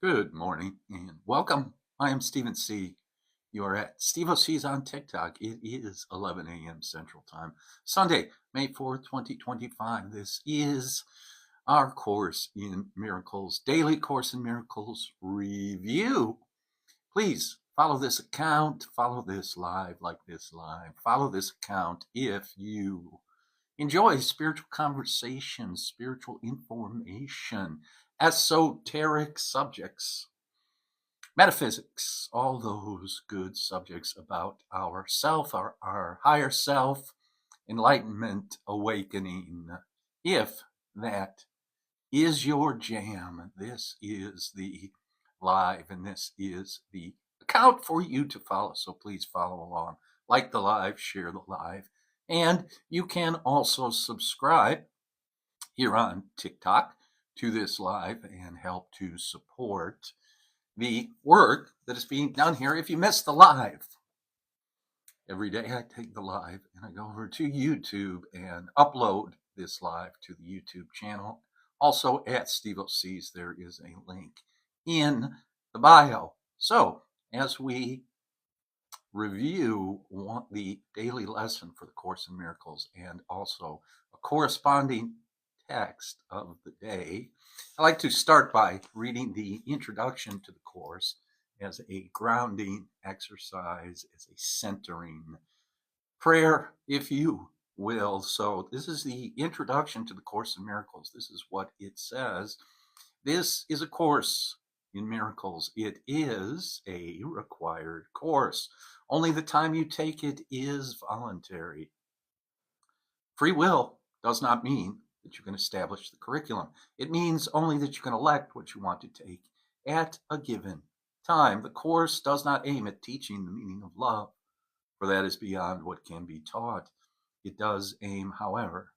Good morning and welcome. I am Stephen C. You are at Steve O'C's on TikTok. It is 11 a.m. Central Time, Sunday, May 4th, 2025. This is our Course in Miracles, Daily Course in Miracles review. Please follow this account, follow this live, like this live, follow this account if you enjoy spiritual conversations, spiritual information, esoteric subjects, metaphysics, all those good subjects about ourself, our higher self, enlightenment, awakening. If that is your jam, this is the live and this is the account for you to follow. So please follow along, like the live, share the live. And you can also subscribe here on TikTok to this live and help to support the work that is being done here. If you missed the live, every day I take the live and I go over to YouTube and upload this live to the YouTube channel. Also at Steve O'C's, there is a link in the bio. So as we review the daily lesson for the Course in Miracles and also a corresponding text of the day, I like to start by reading the introduction to the Course as a grounding exercise, as a centering prayer, if you will. So this is the introduction to the Course in Miracles. This is what it says. This is a course in miracles. It is a required course. Only the time you take it is voluntary. Free will does not mean that you can establish the curriculum. It means only that you can elect what you want to take at a given time. The course does not aim at teaching the meaning of love, for that is beyond what can be taught. It does aim, however,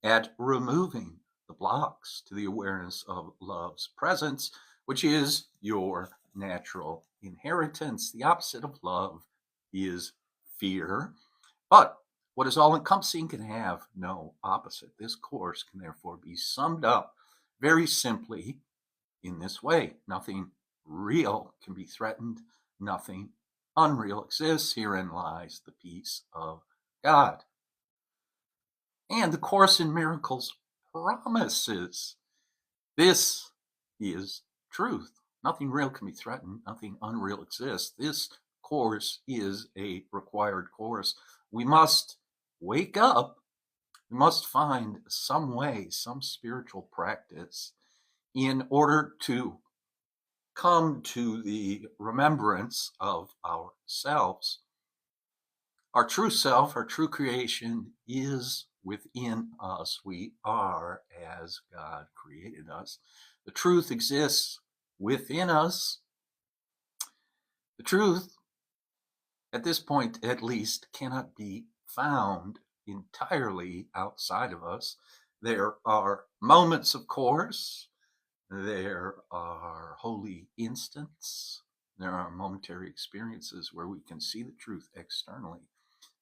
at removing the blocks to the awareness of love's presence, which is your natural inheritance. The opposite of love is fear. But what is all encompassing can have no opposite. This course can therefore be summed up very simply in this way: nothing real can be threatened, nothing unreal exists. Herein lies the peace of God. And the Course in Miracles promises this is truth. Nothing real can be threatened, nothing unreal exists. This course is a required course. We must wake up. We must find some way, some spiritual practice in order to come to the remembrance of ourselves. Our true self, our true creation is within us. We are as God created us. The truth exists within us. The truth, at this point at least, cannot be found entirely outside of us. There are moments, of course. There are holy instants. There are momentary experiences where we can see the truth externally.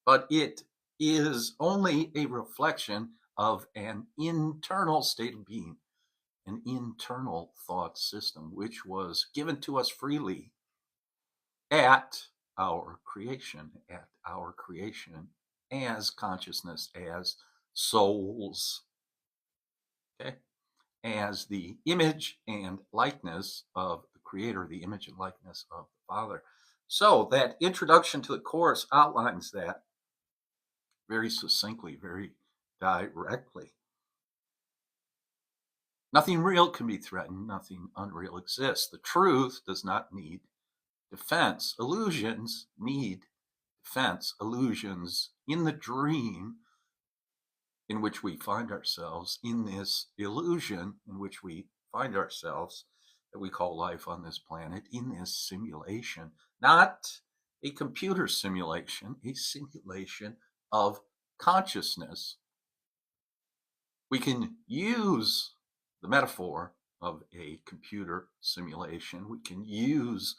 But it is only a reflection of an internal state of being, an internal thought system, which was given to us freely at our creation, as consciousness, as souls, okay, as the image and likeness of the Creator, the image and likeness of the Father. So that introduction to the Course outlines that very succinctly, very directly. Nothing real can be threatened, nothing unreal exists. The truth does not need defense. Illusions need defense. Illusions in the dream in which we find ourselves, in this illusion in which we find ourselves, that we call life on this planet, in this simulation, not a computer simulation, a simulation of consciousness. We can use the metaphor of a computer simulation. We can use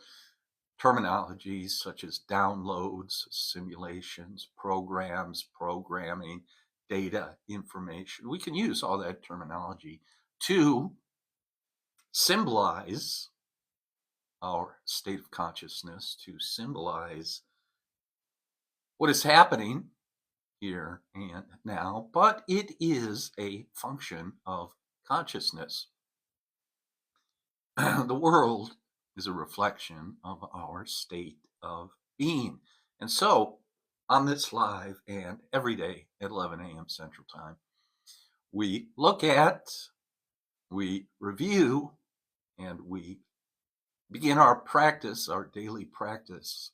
terminologies such as downloads, simulations, programs, programming, data, information. We can use all that terminology to symbolize our state of consciousness to symbolize what is happening here and now, but it is a function of consciousness. The world is a reflection of our state of being. And so, on this live and every day at 11 a.m. Central Time, we look at, we review, and we begin our practice, our daily practice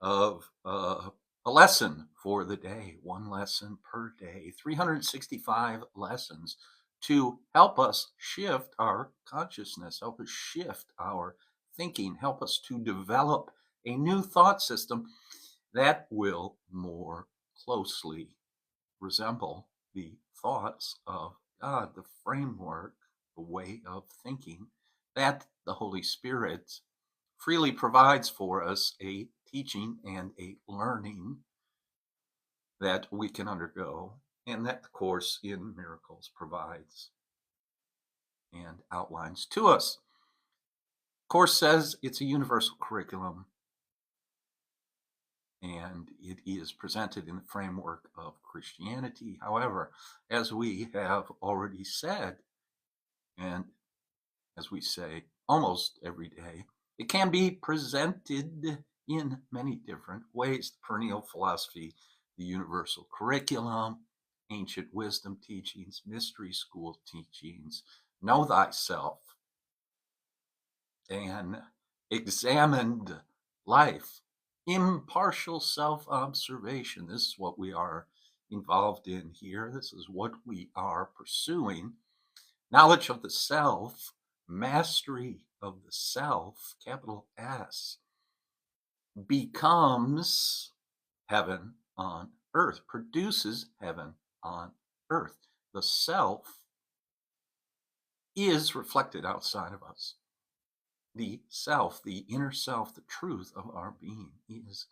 of a lesson for the day, one lesson per day, 365 lessons to help us shift our consciousness, help us shift our thinking, help us to develop a new thought system that will more closely resemble the thoughts of God, the framework, the way of thinking that the Holy Spirit freely provides for us, a teaching and a learning that we can undergo, and that the Course in Miracles provides and outlines to us. Course says it's a universal curriculum, and it is presented in the framework of Christianity. However, as we have already said, and as we say almost every day, it can be presented in many different ways. The perennial philosophy, the universal curriculum, ancient wisdom teachings, mystery school teachings, know thyself, and examined life, impartial self-observation. This is what we are involved in here. This is what we are pursuing. Knowledge of the self, mastery of the self, capital S, becomes heaven on earth, produces heaven on earth. The self is reflected outside of us. The self, the inner self, the truth of our being is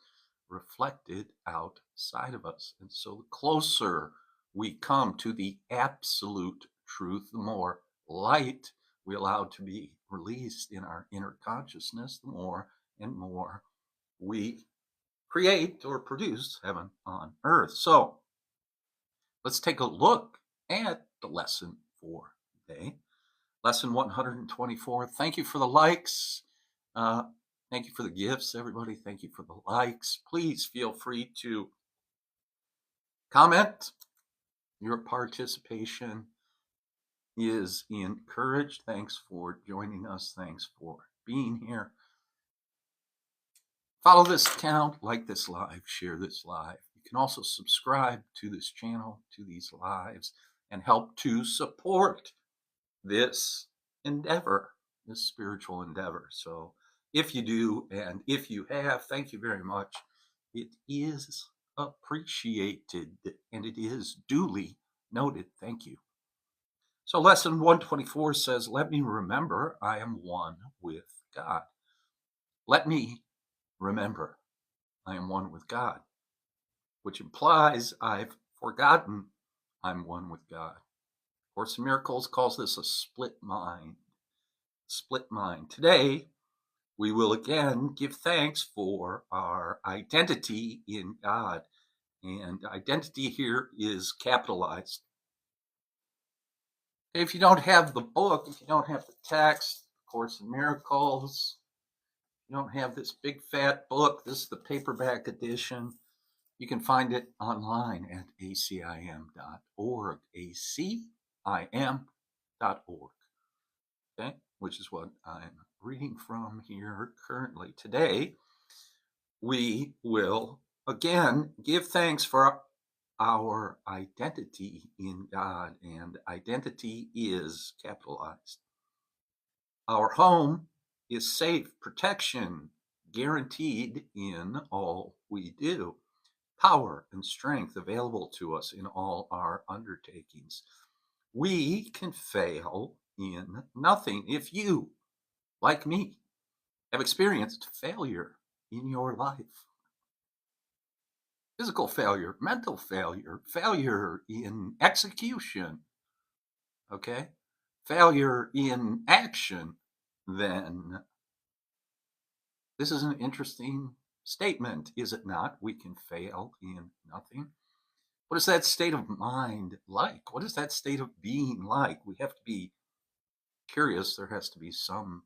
reflected outside of us. And so the closer we come to the absolute truth, the more light we allow to be released in our inner consciousness, the more and more we create or produce heaven on earth. So let's take a look at the lesson for today. Lesson 124. Thank you for the likes. Thank you for the gifts, everybody. Thank you for the likes. Please feel free to comment. Your participation is encouraged. Thanks for joining us. Thanks for being here. Follow this account, like this live, share this live. You can also subscribe to this channel, to these lives, and help to support this endeavor, this spiritual endeavor. So if you do, and if you have, thank you very much. It is appreciated, and it is duly noted. Thank you. So lesson 124 says, let me remember I am one with God. Let me remember I am one with God, which implies I've forgotten I'm one with God. Course in Miracles calls this a split mind. Split mind. Today, we will again give thanks for our identity in God. And identity here is capitalized. If you don't have the book, if you don't have the text, Course in Miracles, you don't have this big fat book, this is the paperback edition. You can find it online at acim.org, acim.org, okay, which is what I'm reading from here currently. Today, we will again give thanks for our identity in God, and identity is capitalized. Our home is safe, protection guaranteed in all we do. Power and strength available to us in all our undertakings. We can fail in nothing. If you, like me, have experienced failure in your life, physical failure, mental failure, failure in execution, okay, failure in action, then This is an interesting statement, is it not? We can fail in nothing. What is that state of mind like? What is that state of being like? We have to be curious. There has to be some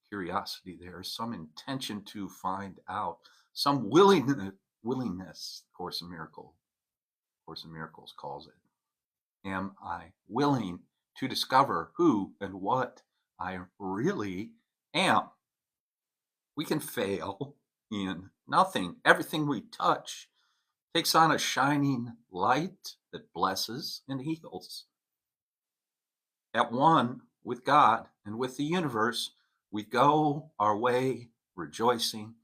curiosity there, some intention to find out, some willingness. Course in Miracles calls it. Am I willing to discover who and what I really am? We can fail in nothing. Everything we touch takes on a shining light that blesses and heals. At one with God and with the universe, we go our way rejoicing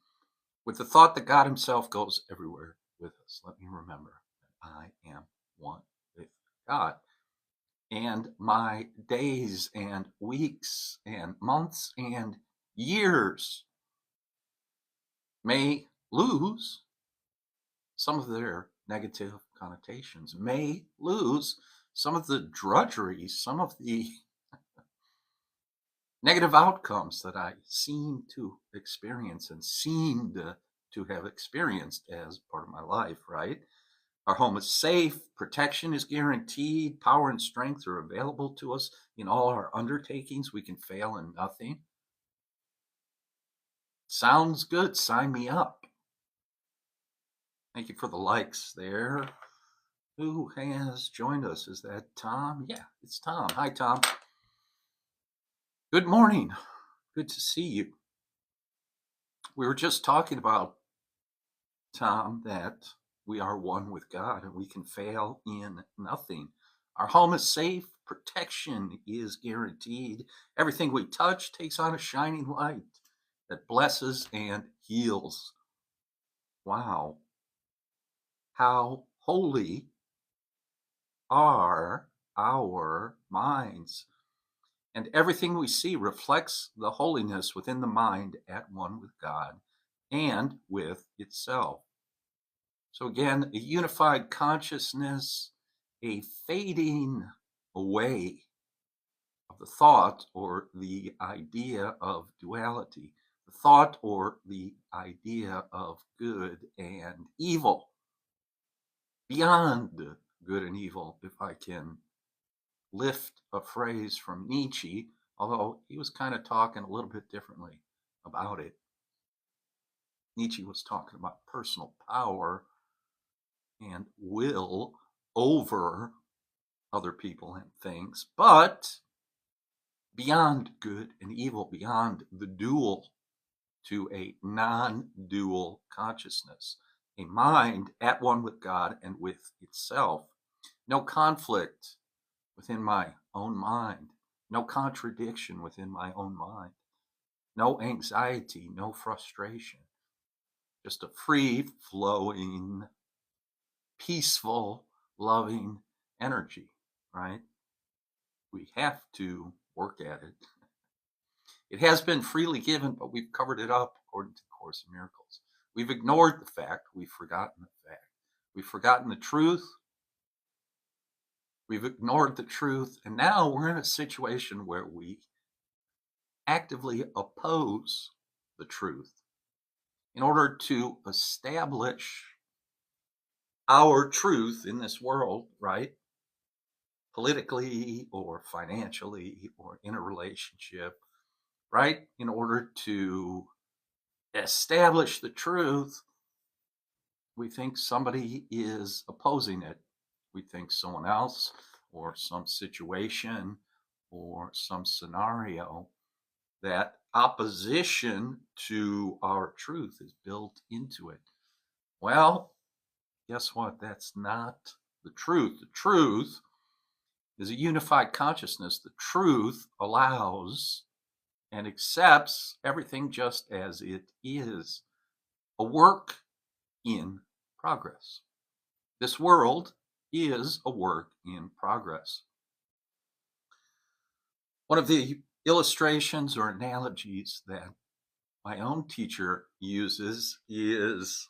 with the thought that God Himself goes everywhere with us. Let me remember that I am one with God. And my days and weeks and months and years may lose some of their negative connotations, may lose some of the drudgery, some of the negative outcomes that I seem to experience and seemed to have experienced as part of my life, right? Our home is safe, protection is guaranteed, power and strength are available to us in all our undertakings. We can fail in nothing. Sounds good. Sign me up. Thank you for the likes there. Who has joined us? Is that Tom? Yeah, it's Tom. Hi, Tom. Good morning. Good to see you. We were just talking about, Tom, that we are one with God and we can fail in nothing. Our home is safe. Protection is guaranteed. Everything we touch takes on a shining light that blesses and heals. Wow. How holy are our minds. And everything we see reflects the holiness within the mind at one with God and with itself. So again, a unified consciousness, a fading away of the thought or the idea of duality, the thought or the idea of good and evil, beyond good and evil, if I can lift a phrase from Nietzsche, although he was kind of talking a little bit differently about it. Nietzsche was talking about personal power and will over other people and things, but beyond good and evil, beyond the dual, to a non-dual consciousness, a mind at one with God and with itself. No conflict within my own mind, no contradiction within my own mind, no anxiety, no frustration, just a free-flowing, peaceful, loving energy, right? We have to work at it. It has been freely given, but we've covered it up according to the Course in Miracles. We've ignored the fact, we've forgotten the fact, we've forgotten the truth, we've ignored the truth, and now we're in a situation where we actively oppose the truth in order to establish our truth in this world, right? Politically or financially or in a relationship, right? In order to establish the truth, we think somebody is opposing it. We think someone else or some situation or some scenario, that opposition to our truth is built into it. Well, guess what? That's not the truth. The truth is a unified consciousness. The truth allows and accepts everything just as it is, a work in progress. This world is a work in progress. One of the illustrations or analogies that my own teacher uses is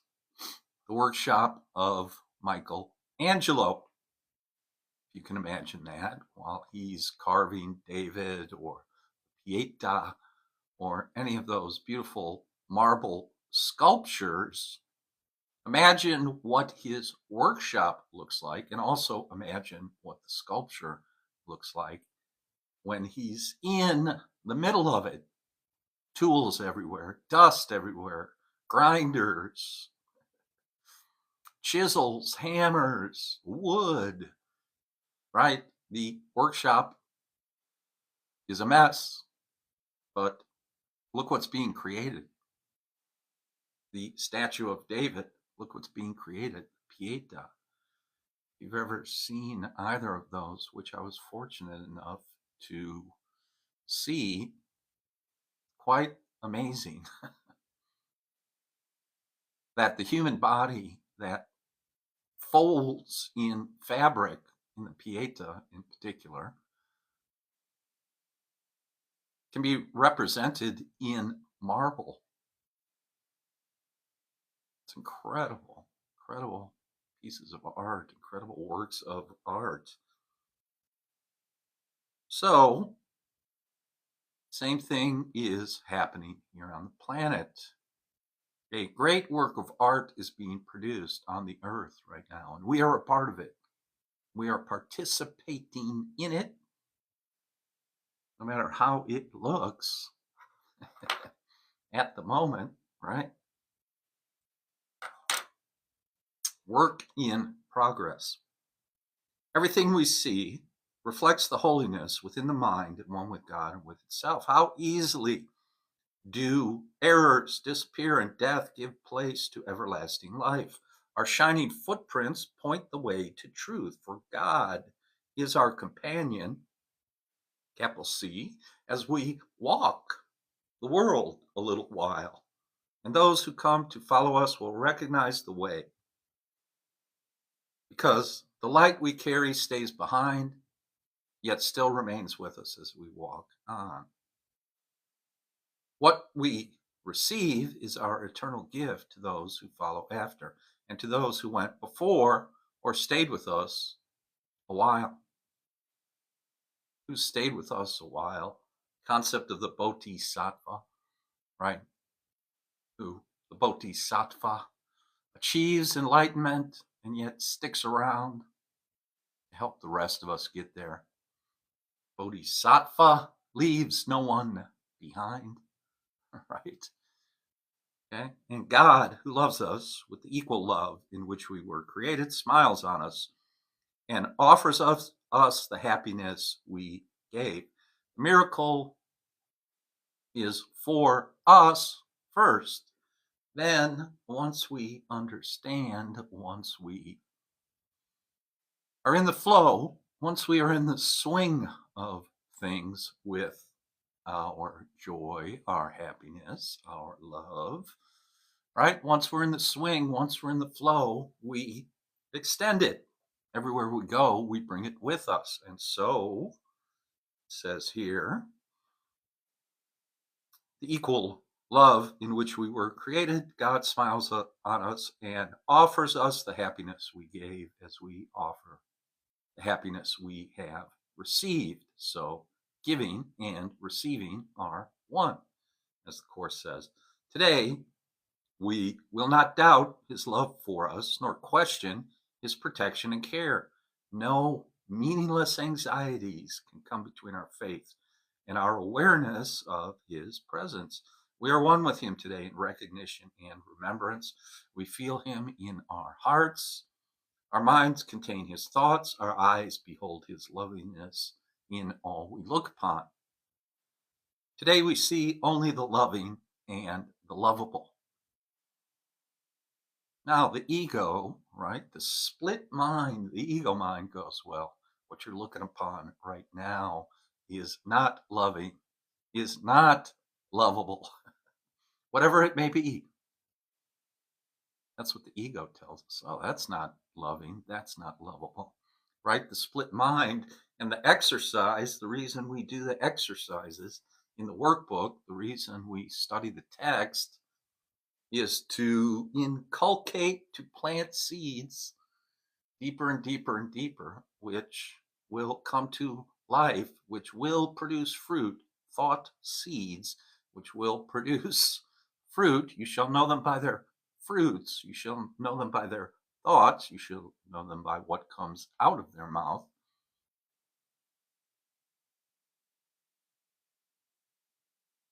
the workshop of Michelangelo. You can imagine that while he's carving David or Pieta or any of those beautiful marble sculptures, imagine what his workshop looks like, and also imagine what the sculpture looks like when he's in the middle of it. Tools everywhere, dust everywhere, grinders, chisels, hammers, wood, right? The workshop is a mess, but look what's being created. The statue of David, look what's being created, Pieta. If you've ever seen either of those, which I was fortunate enough to see, quite amazing that the human body that folds in fabric, in the Pieta in particular, can be represented in marble. It's incredible, incredible pieces of art, incredible works of art. So, same thing is happening here on the planet. A great work of art is being produced on the earth right now, and we are a part of it. We are participating in it, no matter how it looks at the moment, right? Work in progress. Everything we see reflects the holiness within the mind at one with God and with itself. How easily do errors disappear and death give place to everlasting life? Our shining footprints point the way to truth, for God is our companion, capital C, as we walk the world a little while. And those who come to follow us will recognize the way, because the light we carry stays behind, yet still remains with us as we walk on. What we receive is our eternal gift to those who follow after, and to those who went before or stayed with us a while. Who stayed with us a while? Concept of the bodhisattva, right? Who the bodhisattva achieves enlightenment and yet sticks around to help the rest of us get there. Bodhisattva leaves no one behind, right? Okay? And God, who loves us with the equal love in which we were created, smiles on us and offers us the happiness we gave. The miracle is for us first. Then, once we understand, once we are in the flow, once we are in the swing of things with our joy, our happiness, our love, right? Once we're in the swing, once we're in the flow, we extend it. Everywhere we go, we bring it with us. And so, it says here, the equal love in which we were created, God smiles on us and offers us the happiness we gave as we offer the happiness we have received. So giving and receiving are one, as the Course says. Today, we will not doubt his love for us, nor question his protection and care. No meaningless anxieties can come between our faith and our awareness of his presence. We are one with him today in recognition and remembrance. We feel him in our hearts. Our minds contain his thoughts. Our eyes behold his lovingness in all we look upon. Today we see only the loving and the lovable. Now the ego, right, the split mind, the ego mind goes, well, what you're looking upon right now is not loving, is not lovable, whatever it may be. That's what the ego tells us. Oh, that's not loving, that's not lovable, right? The split mind and the exercise, the reason we do the exercises in the workbook, the reason we study the text is to inculcate, to plant seeds deeper and deeper and deeper, which will come to life, which will produce fruit, thought seeds, which will produce fruit, you shall know them by their fruits. You shall know them by their thoughts. You shall know them by what comes out of their mouth.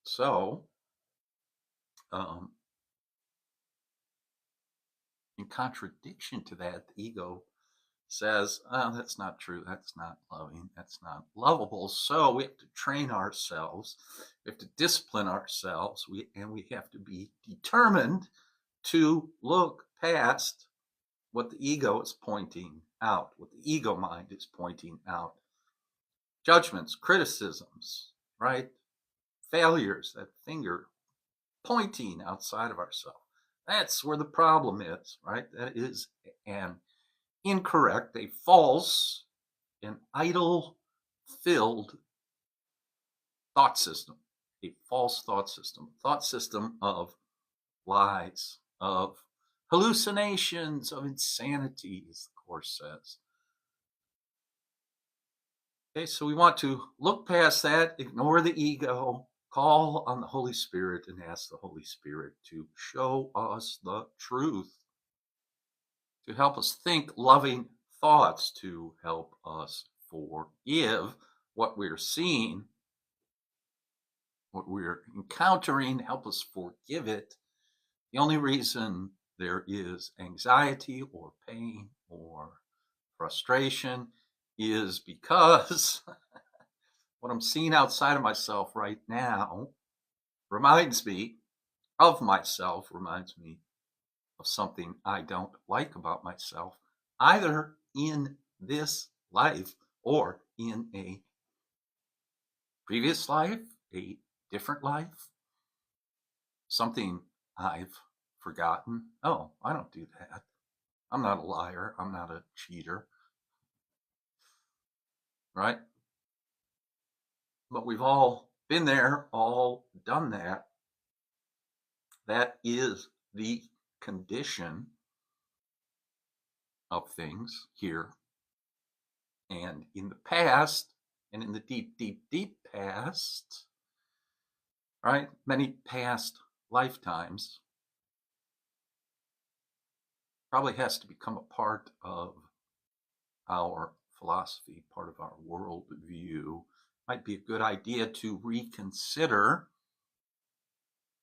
So, um, in contradiction to that, the ego says, oh, that's not true. That's not loving. That's not lovable. So we have to train ourselves. We have to discipline ourselves. And we have to be determined to look past what the ego is pointing out, what the ego mind is pointing out. Judgments, criticisms, right? Failures, that finger pointing outside of ourselves. That's where the problem is, right? That is an incorrect, a false, an idol filled thought system, a false thought system of lies, of hallucinations, of insanity, as the Course says. Okay, so we want to look past that, ignore the ego, call on the Holy Spirit, and ask the Holy Spirit to show us the truth, to help us think loving thoughts, to help us forgive what we're seeing, what we're encountering, help us forgive it. The only reason there is anxiety or pain or frustration is because what I'm seeing outside of myself right now reminds me of myself, reminds me of something I don't like about myself, either in this life or in a previous life, a different life, something I've forgotten. Oh, I don't do that. I'm not a liar. I'm not a cheater. Right? But we've all been there, all done that. That is the condition of things here. And in the past, and in the deep, deep, deep past, right? Many past lifetimes, probably has to become a part of our philosophy, part of our worldview. Might be a good idea to reconsider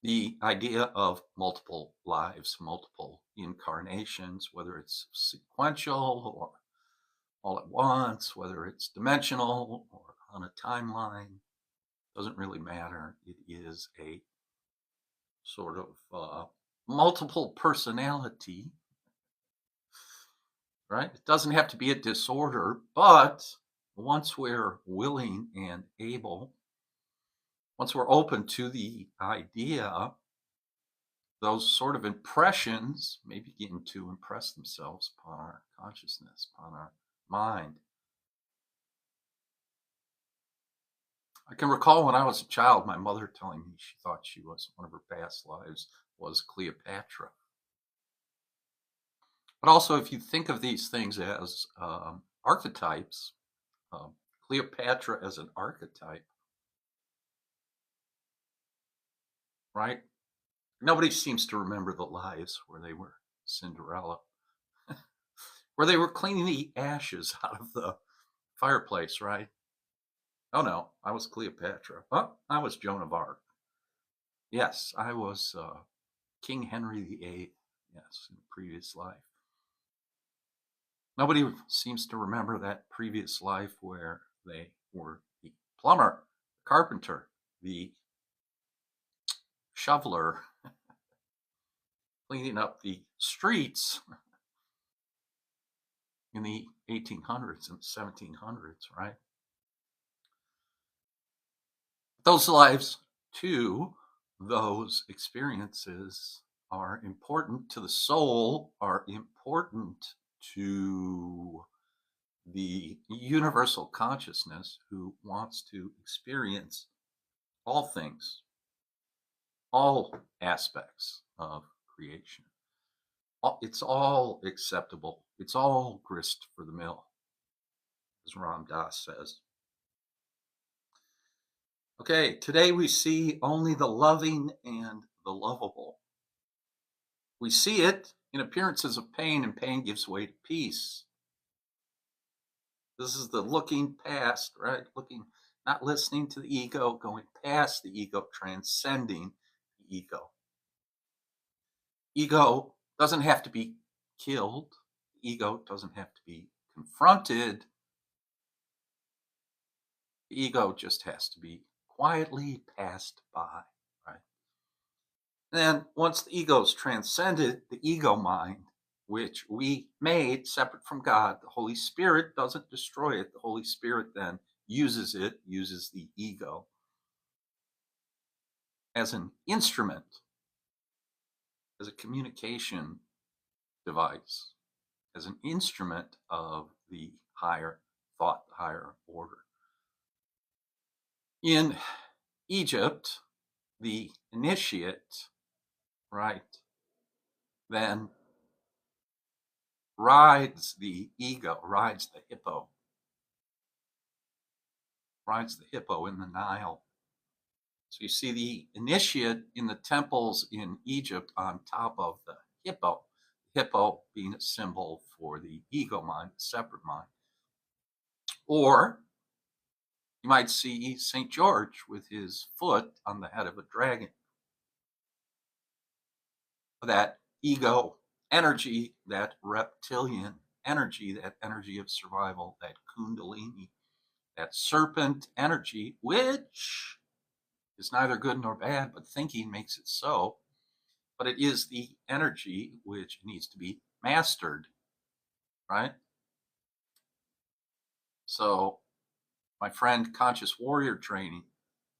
the idea of multiple lives, multiple incarnations, whether it's sequential or all at once, whether it's dimensional or on a timeline, doesn't really matter. It is a sort of multiple personality, right? It doesn't have to be a disorder, but once we're willing and able, once we're open to the idea, those sort of impressions may begin to impress themselves upon our consciousness, upon our mind. I can recall when I was a child, my mother telling me she thought she was, one of her past lives was Cleopatra. But also, if you think of these things as archetypes, Cleopatra as an archetype, right? Nobody seems to remember the lives where they were Cinderella, where they were cleaning the ashes out of the fireplace, right? Oh no, I was Cleopatra. Well, I was Joan of Arc. Yes, I was King Henry VIII. Yes, in a previous life. Nobody seems to remember that previous life where they were the plumber, carpenter, the shoveler, cleaning up the streets in the 1800s and 1700s, right? Those lives, too, those experiences are important to the soul, are important to the universal consciousness who wants to experience all things, all aspects of creation. It's all acceptable. It's all grist for the mill, as Ram Dass says. Okay, today we see only the loving and the lovable. We see it in appearances of pain, and pain gives way to peace. This is the looking past, right? Looking, not listening to the ego, going past the ego, transcending the ego. Ego doesn't have to be killed. Ego doesn't have to be confronted. The ego just has to be quietly passed by, right? And then once the ego is transcended, the ego mind, which we made separate from God, the Holy Spirit doesn't destroy it. The Holy Spirit then uses it, uses the ego as an instrument, as a communication device, as an instrument of the higher thought, the higher order. In Egypt, the initiate, right, then rides the ego, rides the hippo in the Nile. So you see the initiate in the temples in Egypt on top of the hippo being a symbol for the ego mind, the separate mind. Or you might see St. George with his foot on the head of a dragon. That ego energy, that reptilian energy, that energy of survival, that kundalini, that serpent energy, which is neither good nor bad, but thinking makes it so. But it is the energy which needs to be mastered, right? So my friend Conscious Warrior Training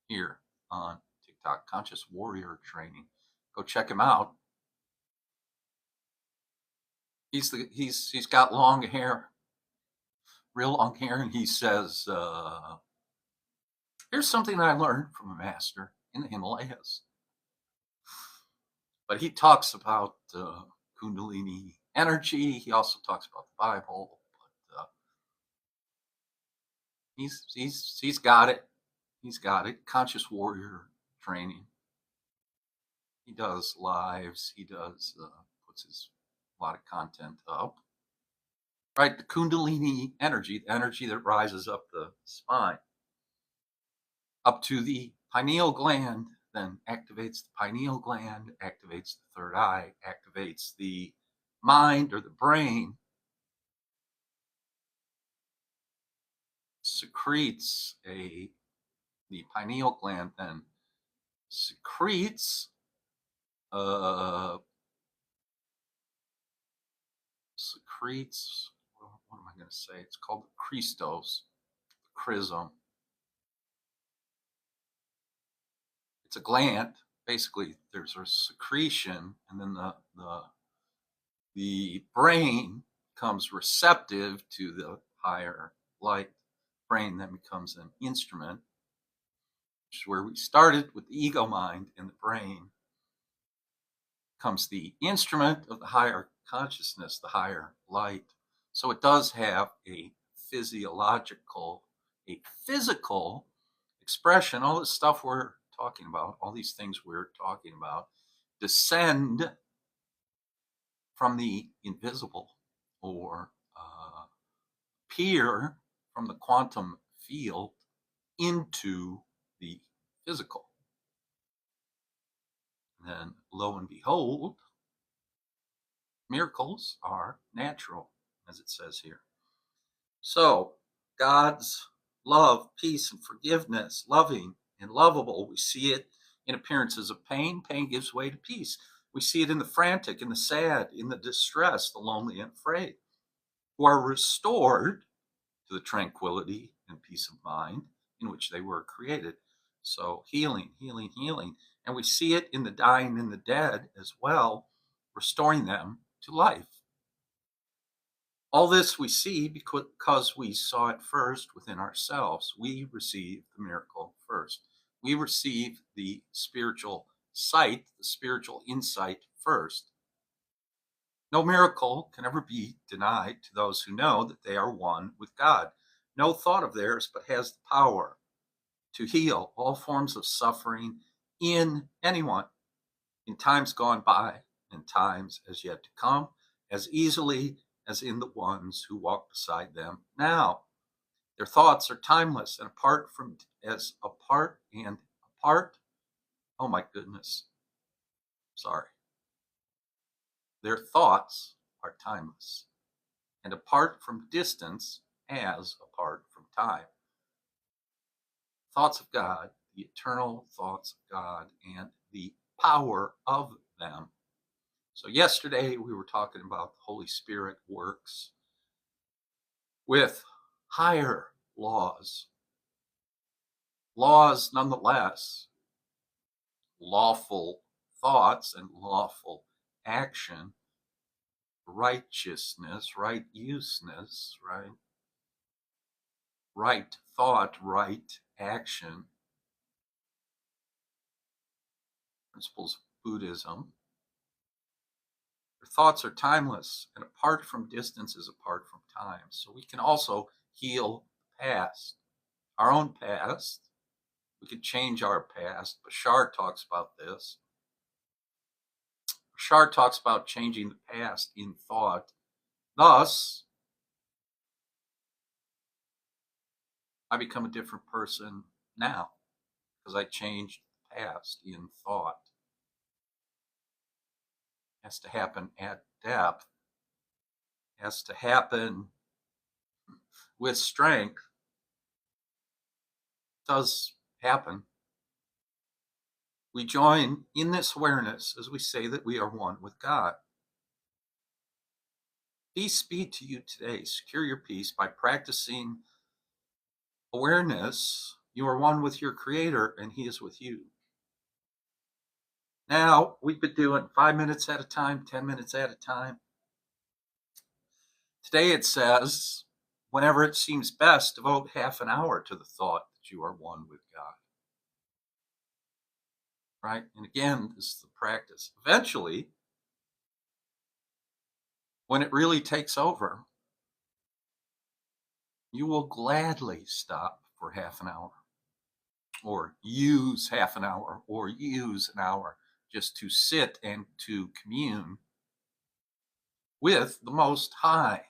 here on TikTok, Conscious Warrior Training, go check him out. He's got long hair, real long hair, and he says, here's something I learned from a master in the Himalayas. But he talks about Kundalini energy. He also talks about the Bible. But he's got it. He's got it. Conscious Warrior Training. He does lives. He does puts a lot of content up. Right, the Kundalini energy, the energy that rises up the spine, up to the pineal gland, then activates the pineal gland, activates the third eye, activates the mind or the brain, secretes the pineal gland then secretes what am I going to say? It's called the Christos, the chrism. It's a gland. Basically, there's a secretion, and then the brain becomes receptive to the higher light. Brain then becomes an instrument, which is where we started with the ego mind, and the brain becomes the instrument of the higher consciousness, the higher light. So it does have a physical expression. All this stuff we're talking about, all these things we're talking about, descend from the invisible or appear from the quantum field into the physical. And then, lo and behold, miracles are natural, as it says here. So, God's love, peace, and forgiveness, loving and lovable, we see it in appearances of pain. Pain gives way to peace. We see it in the frantic, in the sad, in the distressed, the lonely, and afraid, who are restored to the tranquility and peace of mind in which they were created. So healing, healing, healing. And we see it in the dying and the dead as well, restoring them to life. All this we see because we saw it first within ourselves. We receive the miracle first. We receive the spiritual sight, the spiritual insight first. No miracle can ever be denied to those who know that they are one with God. No thought of theirs but has the power to heal all forms of suffering in anyone, in times gone by in times as yet to come, as easily as in the ones who walk beside them now. Their thoughts are timeless and apart from as apart and apart. Oh my goodness. Sorry. Their thoughts are timeless and apart from distance as apart from time. Thoughts of God, the eternal thoughts of God, and the power of them. So yesterday we were talking about the Holy Spirit works with higher laws. Laws nonetheless, lawful thoughts and lawful action, righteousness, right useness, right thought, right action, principles of Buddhism. Their thoughts are timeless, and apart from distance is apart from time. So we can also heal the past, our own past. We can change our past. Bashar talks about this. Bashar talks about changing the past in thought. Thus, I become a different person now because I changed the past in thought. It has to happen at depth. It has to happen with strength. It does happen. We join in this awareness as we say that we are one with God. Peace be to you today. Secure your peace by practicing awareness. You are one with your Creator and He is with you. Now, we've been doing 5 minutes at a time, 10 minutes at a time. Today it says, whenever it seems best, devote half an hour to the thought that you are one with God. Right? And again, this is the practice. Eventually, when it really takes over, you will gladly stop for half an hour, or use half an hour, or use an hour just to sit and to commune with the Most High,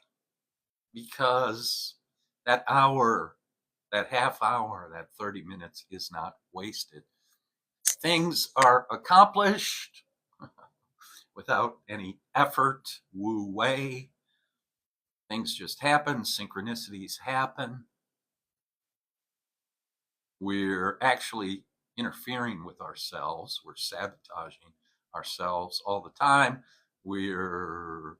because that hour, that half hour, that 30 minutes is not wasted. Things are accomplished without any effort, wu wei. Things just happen, synchronicities happen. We're actually interfering with ourselves. We're sabotaging ourselves all the time. We're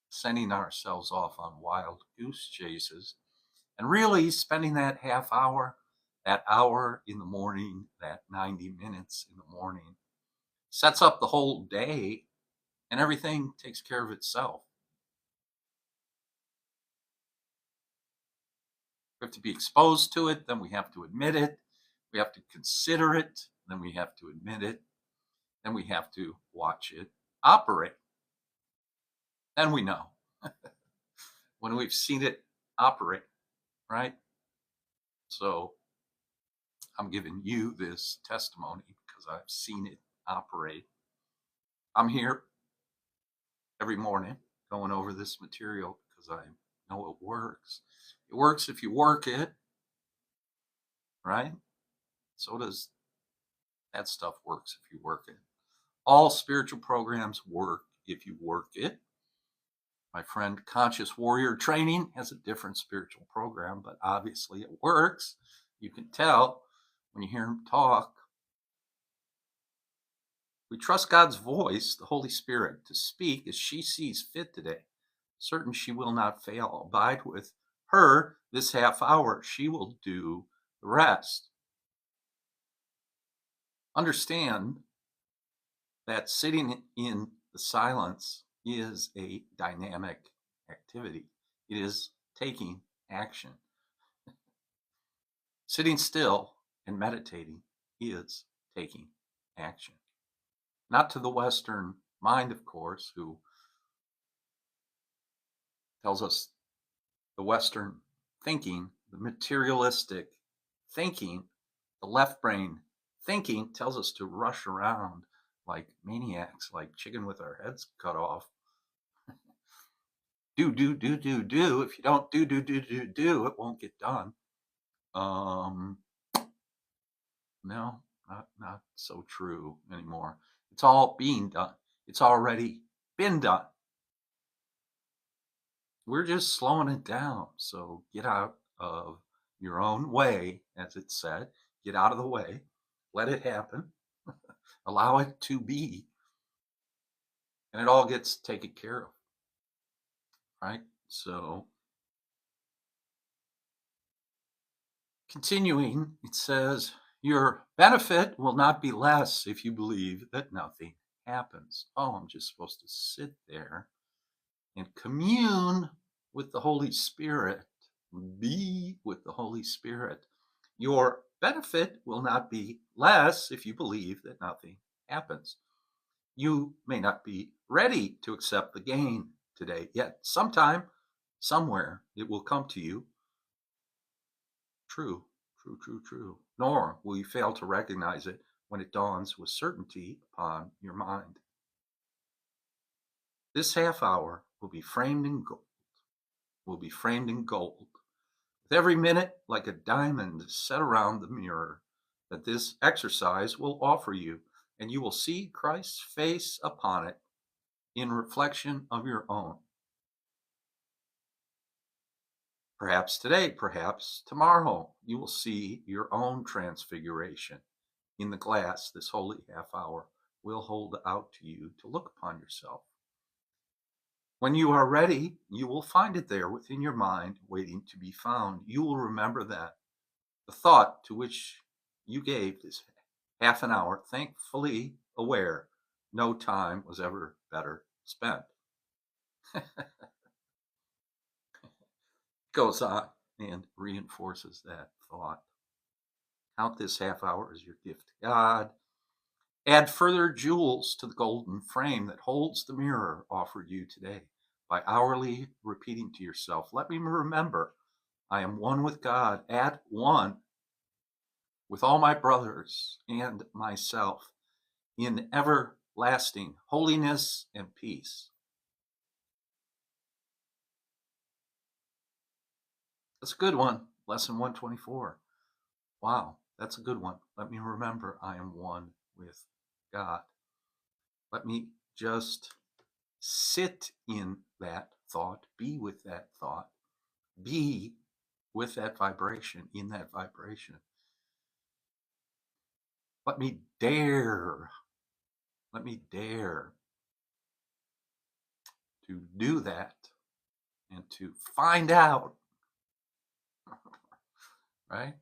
sending ourselves off on wild goose chases. And really spending that half hour, that hour in the morning, that 90 minutes in the morning, sets up the whole day, and everything takes care of itself. We have to be exposed to it, then we have to admit it, we have to consider it, then we have to admit it, then we have to watch it operate. Then we know when we've seen it operate, right? So I'm giving you this testimony because I've seen it operate. I'm here every morning going over this material because I know it works. It works if you work it, right? So does that stuff works if you work it. All spiritual programs work if you work it. My friend Conscious Warrior Training has a different spiritual program, but obviously it works. You can tell when you hear him talk. We trust God's voice, the Holy Spirit, to speak as she sees fit today. Certain she will not fail. Abide with her this half hour. She will do the rest. Understand that sitting in the silence is a dynamic activity. It is taking action. Sitting still and meditating is taking action. Not to the Western mind, of course, who tells us the Western thinking, the materialistic thinking, the left brain thinking tells us to rush around like maniacs, like chicken with our heads cut off. Do. If you don't do, it won't get done. No, not so true anymore. It's all being done. It's already been done. We're just slowing it down. So get out of your own way, as it said. Get out of the way. Let it happen. Allow it to be. And it all gets taken care of. Right? So continuing, it says, your benefit will not be less if you believe that nothing happens. Oh, I'm just supposed to sit there and commune with the Holy Spirit, be with the Holy Spirit. Your benefit will not be less if you believe that nothing happens. You may not be ready to accept the gain today, yet sometime, somewhere, it will come to you. True. Nor will you fail to recognize it when it dawns with certainty upon your mind. This half hour will be framed in gold. With every minute like a diamond set around the mirror that this exercise will offer you, and you will see Christ's face upon it in reflection of your own. Perhaps today, perhaps tomorrow, you will see your own transfiguration in the glass this holy half hour will hold out to you to look upon yourself. When you are ready, you will find it there within your mind, waiting to be found. You will remember that the thought to which you gave this half an hour, thankfully aware no time was ever better spent. Goes on and reinforces that thought. Count this half hour as your gift to God. Add further jewels to the golden frame that holds the mirror offered you today by hourly repeating to yourself, let me remember I am one with God, at one with all my brothers and myself in everlasting holiness and peace. That's a good one. Lesson 124. Wow, that's a good one. Let me remember I am one with God. Let me just sit in that thought, be with that thought, be with that vibration, in that vibration. Let me dare to do that and to find out, right?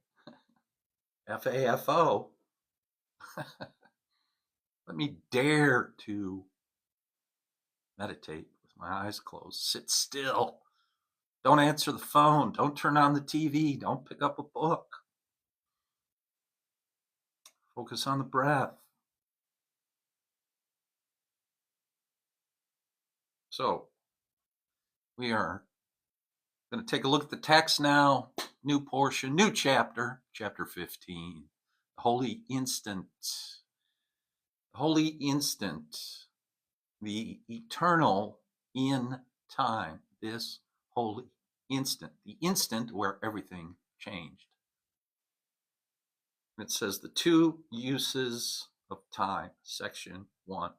FAFO. Let me dare to meditate with my eyes closed, sit still. Don't answer the phone. Don't turn on the TV. Don't pick up a book. Focus on the breath. So we are going to take a look at the text now. New portion, new chapter, chapter 15. The holy instant. The holy instant. The eternal in time. This holy instant. The instant where everything changed. It says the two uses of time, section 1.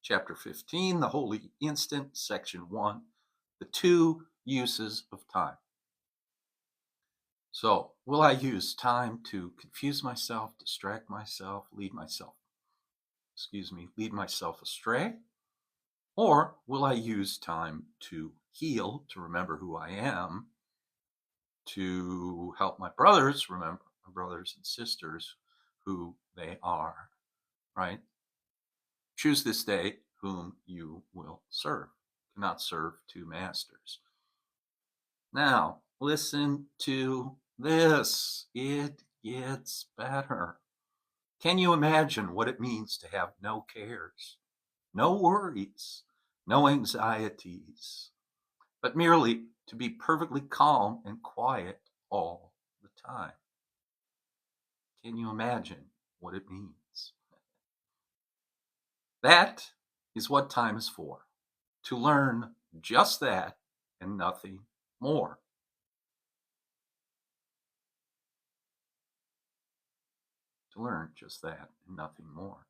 Chapter 15, the holy instant, section 1, the two uses of time. So, will I use time to confuse myself, distract myself, lead myself astray? Or will I use time to heal, to remember who I am, to help my brothers remember my brothers and sisters who they are, right? Choose this day whom you will serve. Do not serve two masters. Now, listen to this. It gets better. Can you imagine what it means to have no cares, no worries, no anxieties, but merely to be perfectly calm and quiet all the time? Can you imagine what it means? That is what time is for, to learn just that and nothing more. To learn just that and nothing more.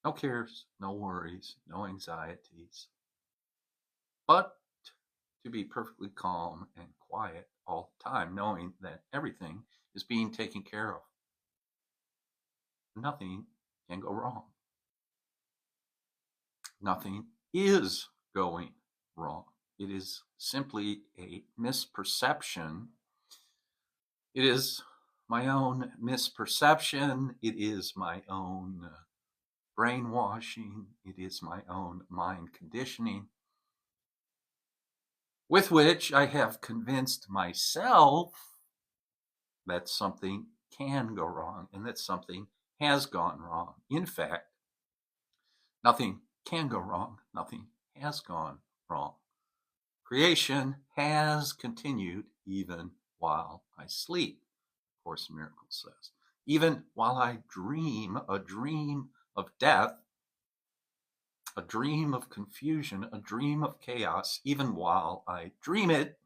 No cares, no worries, no anxieties, but to be perfectly calm and quiet all the time, knowing that everything is being taken care of. Nothing can go wrong. Nothing is going wrong. It is simply a misperception. It is my own misperception. It is my own brainwashing. It is my own mind conditioning with which I have convinced myself that something can go wrong and that something has gone wrong. In fact, nothing can go wrong. Nothing has gone wrong. Creation has continued even while I sleep, Course in Miracles says. Even while I dream a dream of death, a dream of confusion, a dream of chaos, even while I dream it,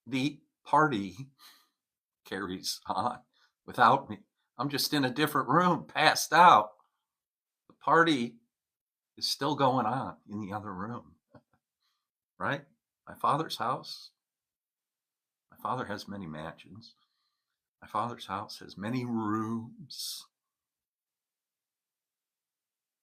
the party carries on without me. I'm just in a different room, passed out. The party is still going on in the other room, right? My father's house. My father has many mansions. My father's house has many rooms.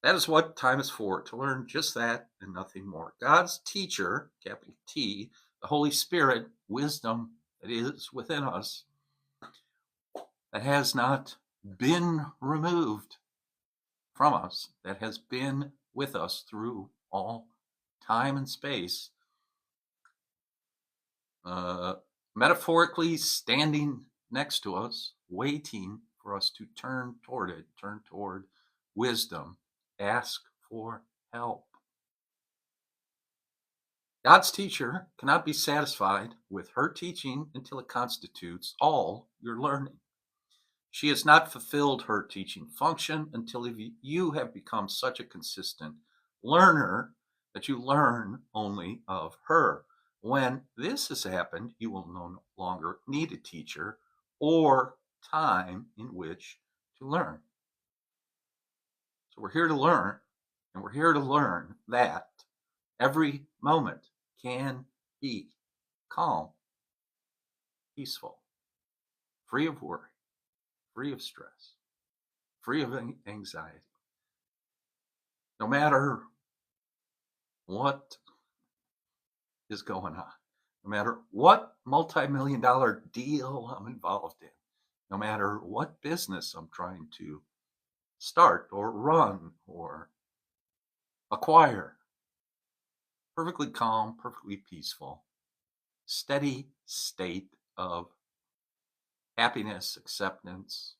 That is what time is for, to learn just that and nothing more. God's teacher, capital T, the Holy Spirit, wisdom that is within us, that has not been removed from us, that has been with us through all time and space, metaphorically standing next to us, waiting for us to turn toward it, turn toward wisdom, ask for help. God's teacher cannot be satisfied with her teaching until it constitutes all your learning. She has not fulfilled her teaching function until you have become such a consistent learner that you learn only of her. When this has happened, you will no longer need a teacher or time in which to learn. So we're here to learn, and we're here to learn that every moment can be calm, peaceful, free of worry, free of stress, free of anxiety. No matter what is going on, no matter what multi-million-dollar deal I'm involved in, no matter what business I'm trying to start or run or acquire, perfectly calm, perfectly peaceful, steady state of happiness, acceptance,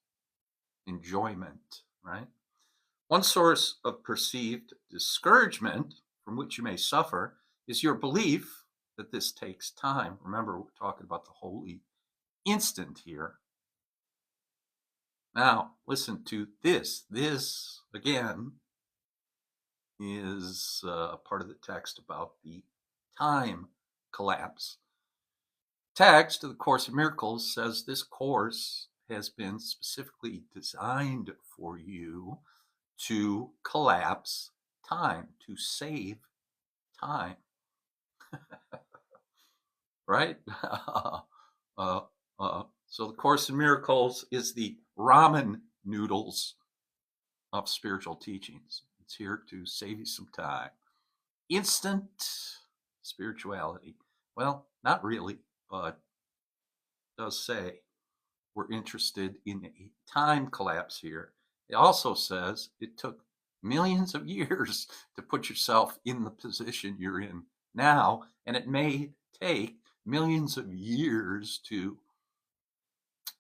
enjoyment, right? One source of perceived discouragement from which you may suffer is your belief that this takes time. Remember, we're talking about the holy instant here. Now, listen to this. This, again, is part of the text about the time collapse. Text of the Course in Miracles says this course has been specifically designed for you to collapse time, to save time, right? So the Course in Miracles is the ramen noodles of spiritual teachings. It's here to save you some time. Instant spirituality. Well, not really, but it does say we're interested in a time collapse here. It also says it took millions of years to put yourself in the position you're in now, and it may take millions of years to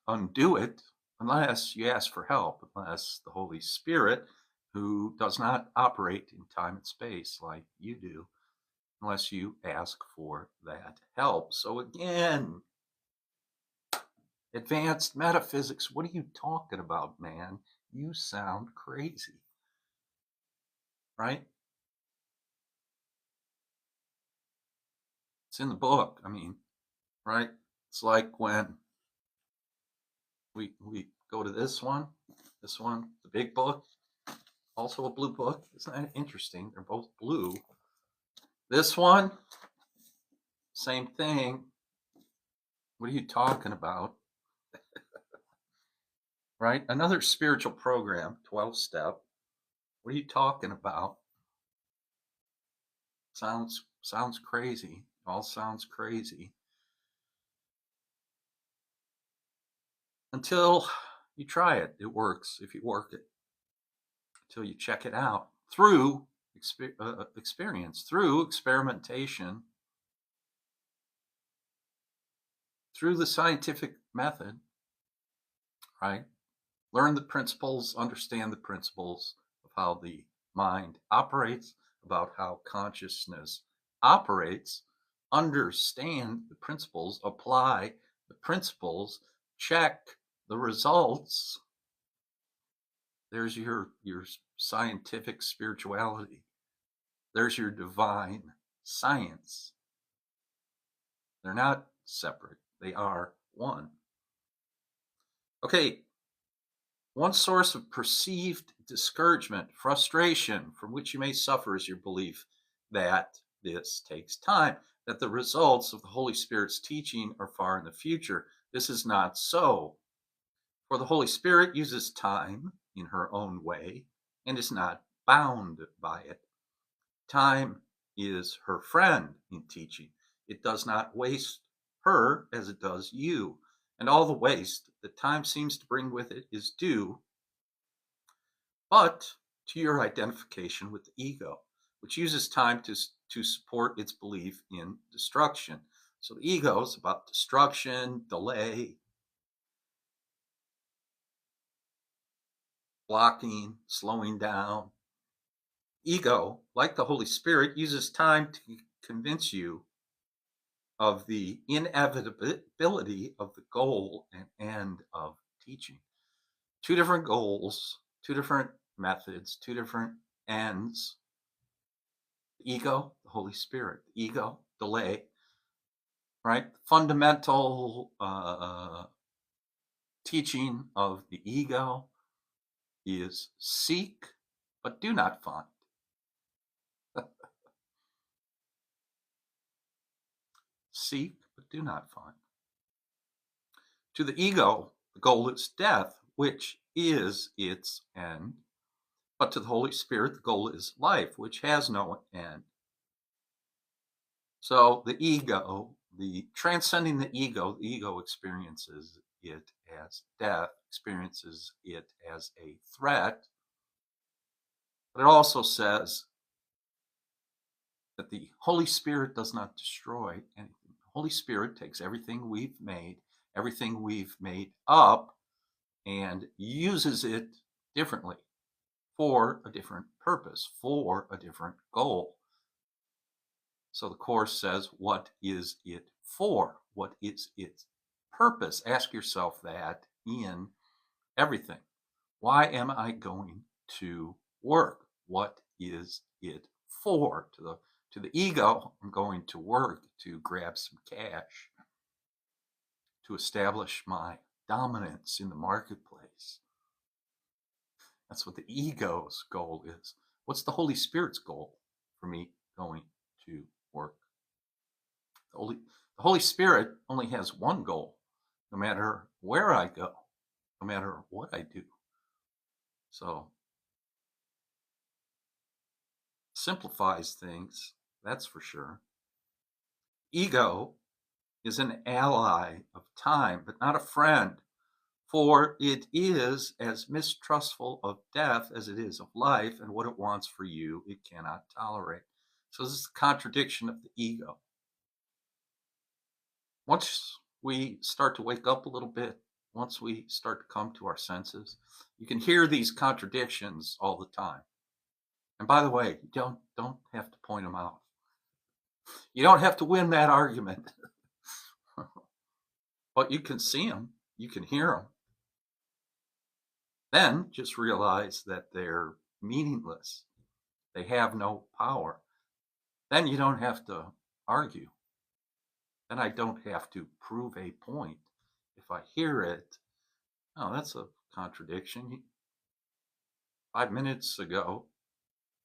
undo it unless you ask for help, unless the Holy Spirit, who does not operate in time and space like you do, unless you ask for that help. So again, advanced metaphysics, what are you talking about, man? You sound crazy, right? It's in the book. I mean, right? It's like when we go to this one, the big book, also a blue book. Isn't that interesting? They're both blue. This one, same thing. What are you talking about? Right? Another spiritual program, 12 step. What are you talking about? Sounds crazy. All sounds crazy. Until you try it. It works if you work it. Until you check it out through experience, through experimentation, through the scientific method, right? Learn the principles, understand the principles of how the mind operates, about how consciousness operates, understand the principles, apply the principles, check the results. There's your scientific spirituality. There's your divine science. They're not separate, they are one. Okay, one source of perceived discouragement, frustration from which you may suffer is your belief that this takes time, that the results of the Holy Spirit's teaching are far in the future. This is not so. For the Holy Spirit uses time in her own way and is not bound by it. Time is her friend in teaching. It does not waste her as it does you. And all the waste that time seems to bring with it is due but to your identification with the ego, which uses time to support its belief in destruction. So the ego is about destruction, delay, blocking, slowing down. Ego, like the Holy Spirit, uses time to convince you of the inevitability of the goal and end of teaching. Two different goals, two different methods, two different ends. The ego, the Holy Spirit. The ego, delay, right? Fundamental teaching of the ego is seek, but do not find. Seek, but do not find. To the ego, the goal is death, which is its end. But to the Holy Spirit, the goal is life, which has no end. So the ego, the transcending the ego experiences it as death, experiences it as a threat. But it also says that the Holy Spirit does not destroy anything. The Holy Spirit takes everything we've made up, and uses it differently for a different purpose, for a different goal. So the Course says, what is it for? What is its purpose? Ask yourself that in everything. Why am I going to work? What is it for? To the ego, I'm going to work to grab some cash, to establish my dominance in the marketplace. That's what the ego's goal is. What's the Holy Spirit's goal for me going to work? The Holy Spirit only has one goal, no matter where I go, no matter what I do. So simplifies things, that's for sure. Ego is an ally of time, but not a friend, for it is as mistrustful of death as it is of life, and what it wants for you, it cannot tolerate. So this is the contradiction of the ego. Once we start to wake up a little bit, once we start to come to our senses, you can hear these contradictions all the time. And by the way, you don't have to point them out. You don't have to win that argument. But you can see them, you can hear them. then just realize that they're meaningless. They have no power. Then you don't have to argue. Then I don't have to prove a point. If I hear it, oh, that's a contradiction. 5 minutes ago,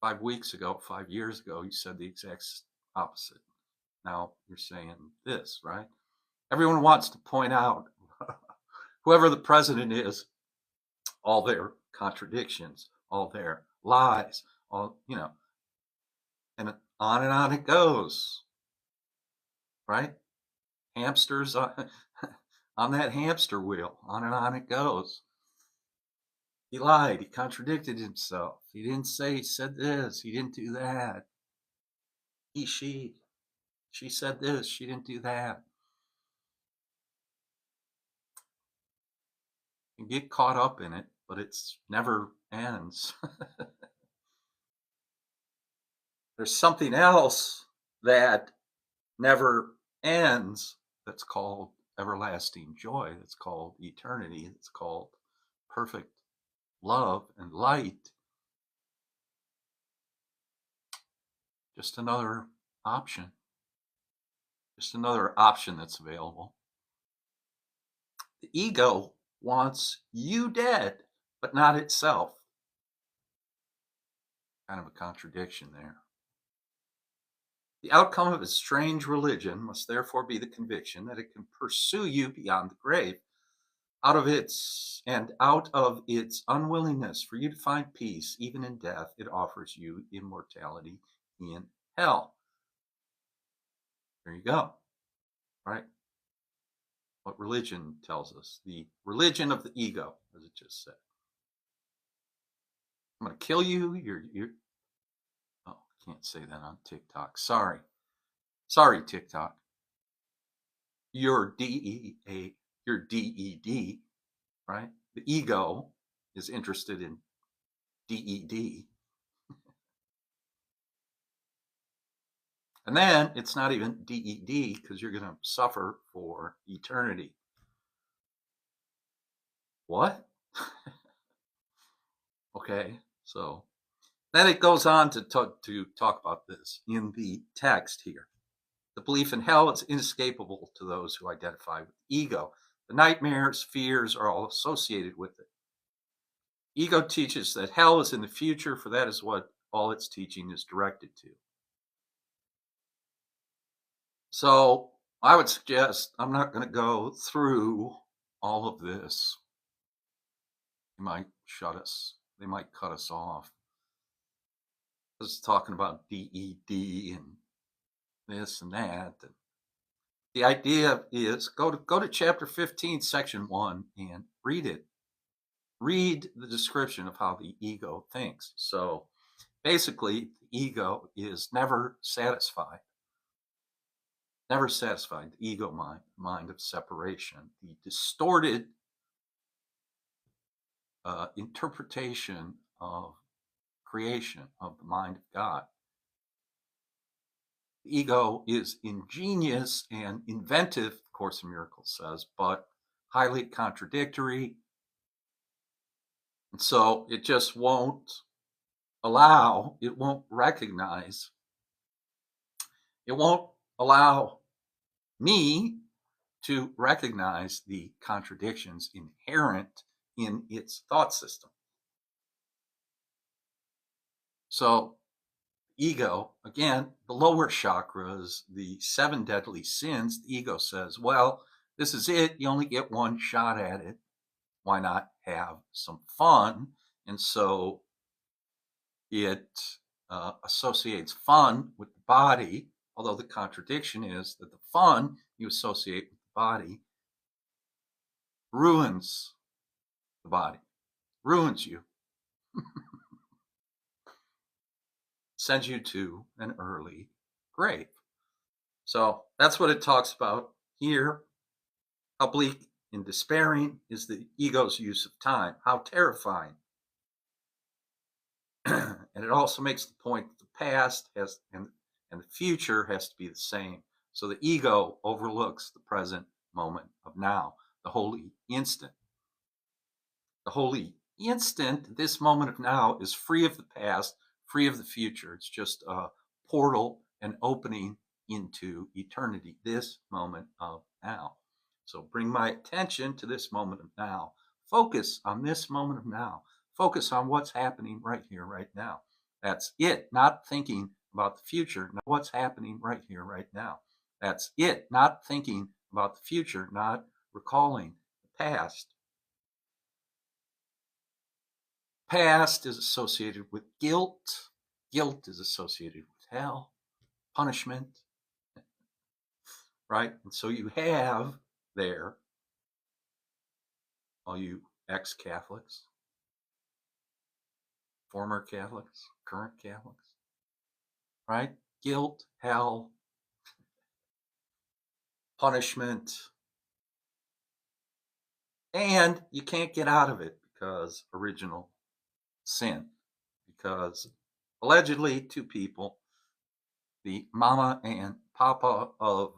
5 weeks ago, 5 years ago, you said the exact opposite. Now you're saying this, right? Everyone wants to point out, whoever the president is, all their contradictions, all their lies, all, and on it goes, right? Hamsters on that hamster wheel, on it goes. He lied. He contradicted himself. He didn't say, he said this. He didn't do that. She said this. She didn't do that. You get caught up in it, but it's never ends. There's something else that never ends that's called everlasting joy, that's called eternity, that's called perfect love and light. Just another option. Just another option that's available. The ego wants you dead, but not itself. Kind of a contradiction there. The outcome of a strange religion must therefore be the conviction that it can pursue you beyond the grave, out of its unwillingness for you to find peace, even in death. It offers you immortality in hell. There you go, right? What religion tells us? The religion of the ego, as it just said. I'm going to kill you. You're. Oh, I can't say that on TikTok. Sorry, TikTok. You're DEA. You're DED, right? The ego is interested in DED. And then it's not even DED because you're going to suffer for eternity. What? Okay, so then it goes on to talk about this in the text here. The belief in hell is inescapable to those who identify with ego. The nightmares, fears are all associated with it. Ego teaches that hell is in the future, for that is what all its teaching is directed to. So I would suggest I'm not going to go through all of this. They might shut us. They might cut us off. It's talking about DED and this and that. And the idea is go to chapter 15, section 1, and read it. Read the description of how the ego thinks. So basically, the ego is never satisfied. Never satisfied. The ego mind of separation, the distorted interpretation of creation of the mind of God. The ego is ingenious and inventive, of Course in Miracles says, but highly contradictory. And so it just won't allow, it won't recognize, it won't allow me to recognize the contradictions inherent in its thought system. So ego, again, the lower chakras, the 7 deadly sins, the ego says, well, this is it. You only get one shot at it. Why not have some fun? And so it associates fun with the body, although the contradiction is that the fun you associate with the body ruins the body, ruins you, sends you to an early grave. So that's what it talks about here. How bleak and despairing is the ego's use of time. How terrifying. And it also makes the point that the past has and the future has to be the same. So the ego overlooks the present moment of now, the holy instant. The holy instant, this moment of now, is free of the past, free of the future. It's just a portal, an opening into eternity, this moment of now. So bring my attention to this moment of now. Focus on this moment of now. Focus on what's happening right here, right now. That's it, not thinking about the future, not what's happening right here, right now. That's it, not thinking about the future, not recalling the past. Past is associated with guilt. Guilt is associated with hell, punishment, right? And so you have there, all you ex-Catholics, former Catholics, current Catholics, right? Guilt, hell, punishment, and you can't get out of it because original sin. Because allegedly, two people, the mama and papa of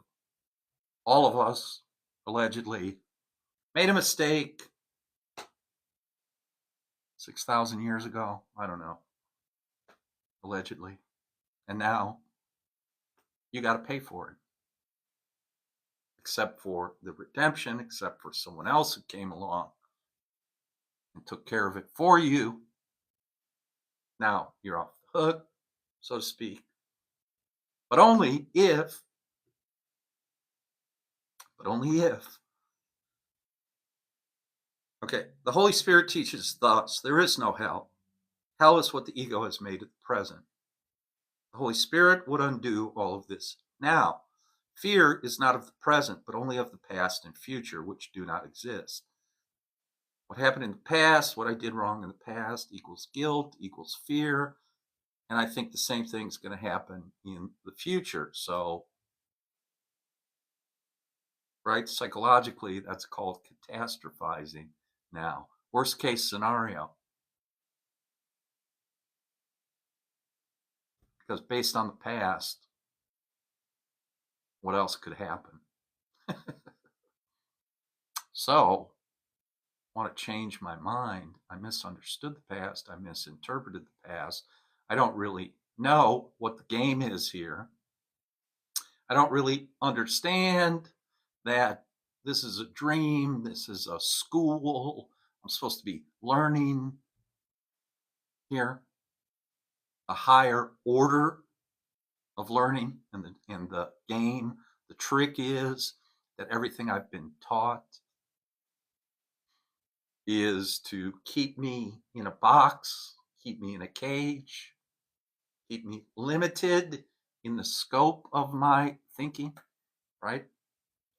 all of us, allegedly made a mistake 6,000 years ago. I don't know, allegedly. And now you got to pay for it, except for the redemption, except for someone else who came along and took care of it for you. Now you're off the hook, so to speak. But only if, okay, the Holy Spirit teaches thus: there is no hell. Hell is what the ego has made at the present. The Holy Spirit would undo all of this now. Fear is not of the present, but only of the past and future, which do not exist. What happened in the past, what I did wrong in the past, equals guilt, equals fear. And I think the same thing's going to happen in the future. So, right, psychologically, that's called catastrophizing now. Worst case scenario. Because based on the past, what else could happen? So, I want to change my mind. I misunderstood the past. I misinterpreted the past. I don't really know what the game is here. I don't really understand that this is a dream. This is a school. I'm supposed to be learning here, a higher order of learning, and the game. The trick is that everything I've been taught is to keep me in a box, keep me in a cage, keep me limited in the scope of my thinking, right?